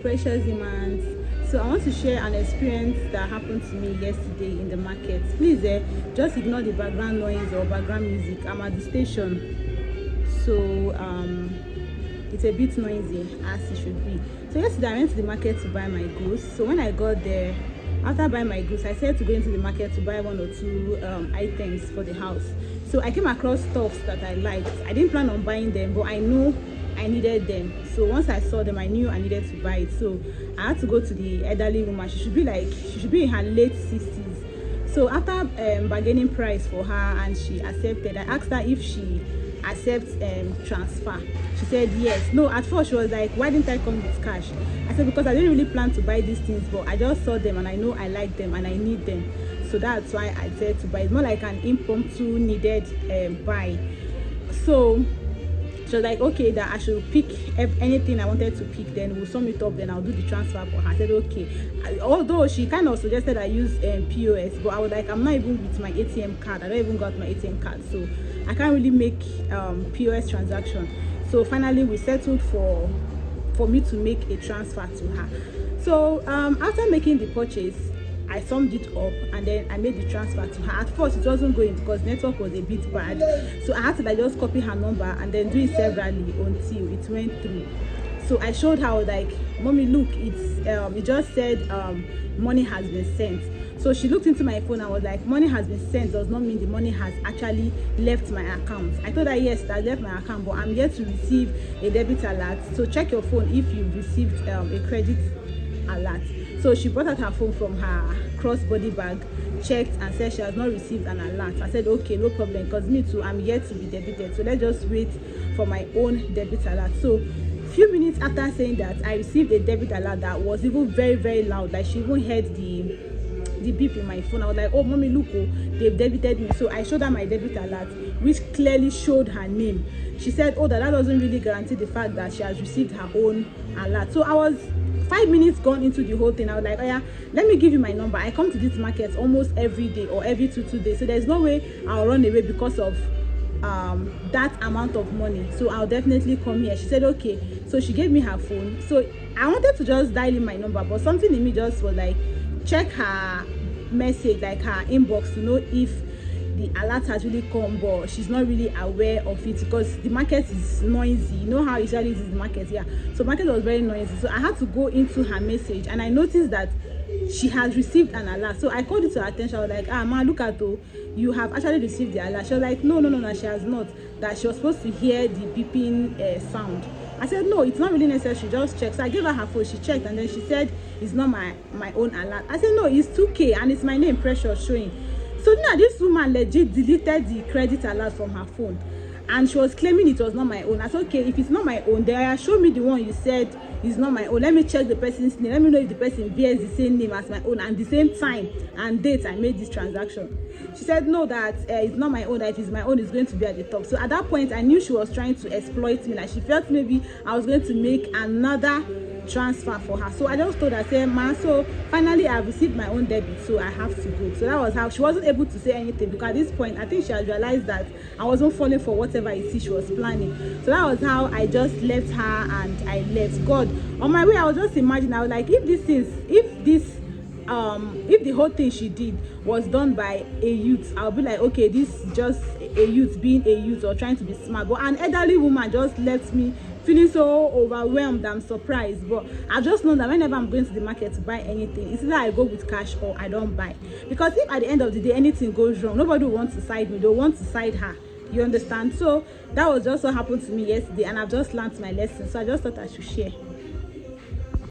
precious humans. So I want to share an experience that happened to me yesterday in the market. Please just ignore the background noise or background music. I'm at the station, so it's a bit noisy as it should be. So yesterday I went to the market to buy my goods. So when I got there, after buying my goods, I said to go into the market to buy 1 or 2 items for the house. So I came across stuffs that I liked. I didn't plan on buying them, but I know I needed them. So once I saw them, I knew I needed to buy it. So I had to go to the elderly woman. She should be in her late 60s. So after bargaining price for her and she accepted, I asked her if she accepts transfer. She said yes. No, at first she was like, why didn't I come with cash? I said because I didn't really plan to buy these things, but I just saw them and I know I like them and I need them. So that's why I said to buy. It's more like an impromptu needed buy. So she was like, okay, that I should pick anything I wanted to pick, then we'll sum it up, then I'll do the transfer for her. I said okay. Although she kind of suggested I use POS, but I was like, I'm not even with my ATM card. I don't even got my ATM card, so I can't really make POS transaction. So finally we settled for me to make a transfer to her. So after making the purchase, I summed it up and then I made the transfer to her. At first it wasn't going because network was a bit bad, so I had to like just copy her number and then do it severally until it went through. So I showed her, like, mommy, look, it just said money has been sent. So she looked into my phone and was like, money has been sent does not mean the money has actually left my account. I told her yes, that left my account, but I'm yet to receive a debit alert. So check your phone if you've received a credit alert. So she brought out her phone from her crossbody bag, checked and said she has not received an alert. I said okay, no problem, because me too, I'm yet to be debited, so let's just wait for my own debit alert. So few minutes after saying that, I received a debit alert that was even very, very loud. Like she even heard the beep in my phone. I was like, oh mommy, look, oh, they've debited me. So I showed her my debit alert, which clearly showed her name. She said, oh, that doesn't really guarantee the fact that she has received her own alert. So I was 5 minutes gone into the whole thing. I was like, oh yeah, let me give you my number. I come to this market almost every day or every 2 days, so there's no way I'll run away because of that amount of money. So I'll definitely come here. She said okay. So she gave me her phone. So I wanted to just dial in my number, but something in me just was like, check her message, like her inbox, to know if the alert has really come, but she's not really aware of it because the market is noisy. You know how usually it is the market, yeah. So market was very noisy, so I had to go into her message and I noticed that she has received an alert. So I called it to her attention. I was like, ah, ma, look at, oh, you have actually received the alert. She was like, no, she has not. That she was supposed to hear the beeping sound. I said no, it's not really necessary, just check. So I gave her her phone. She checked and then she said it's not my own alert. I said no, it's 2K and it's my name Precious showing. So now this woman legit deleted the credit alert from her phone and she was claiming it was not my own. I said okay, if it's not my own, then show me the one you said is not my own. Let me check the person's name. Let me know if the person bears the same name as my own and the same time and date I made this transaction. She said no, that it's not my own, that if it's my own, it's going to be at the top. So at that point I knew she was trying to exploit me, like she felt maybe I was going to make another transfer for her. So I just told her, say, ma, so finally I received my own debit, so I have to go. So that was how she wasn't able to say anything, because at this point I think she had realized that I wasn't falling for whatever it is she was planning. So that was how I just left her and I left. God, on my way I was just imagining, I was like, if the whole thing she did was done by a youth, I'll be like, okay, this is just a youth being a youth or trying to be smart. But an elderly woman just left me feeling so overwhelmed and surprised. But I just know that whenever I'm going to the market to buy anything, it's either I go with cash or I don't buy. Because if at the end of the day anything goes wrong, nobody will want to side me, they'll want to side her. You understand? So that was just what happened to me yesterday and I've just learned my lesson. So I just thought I should share.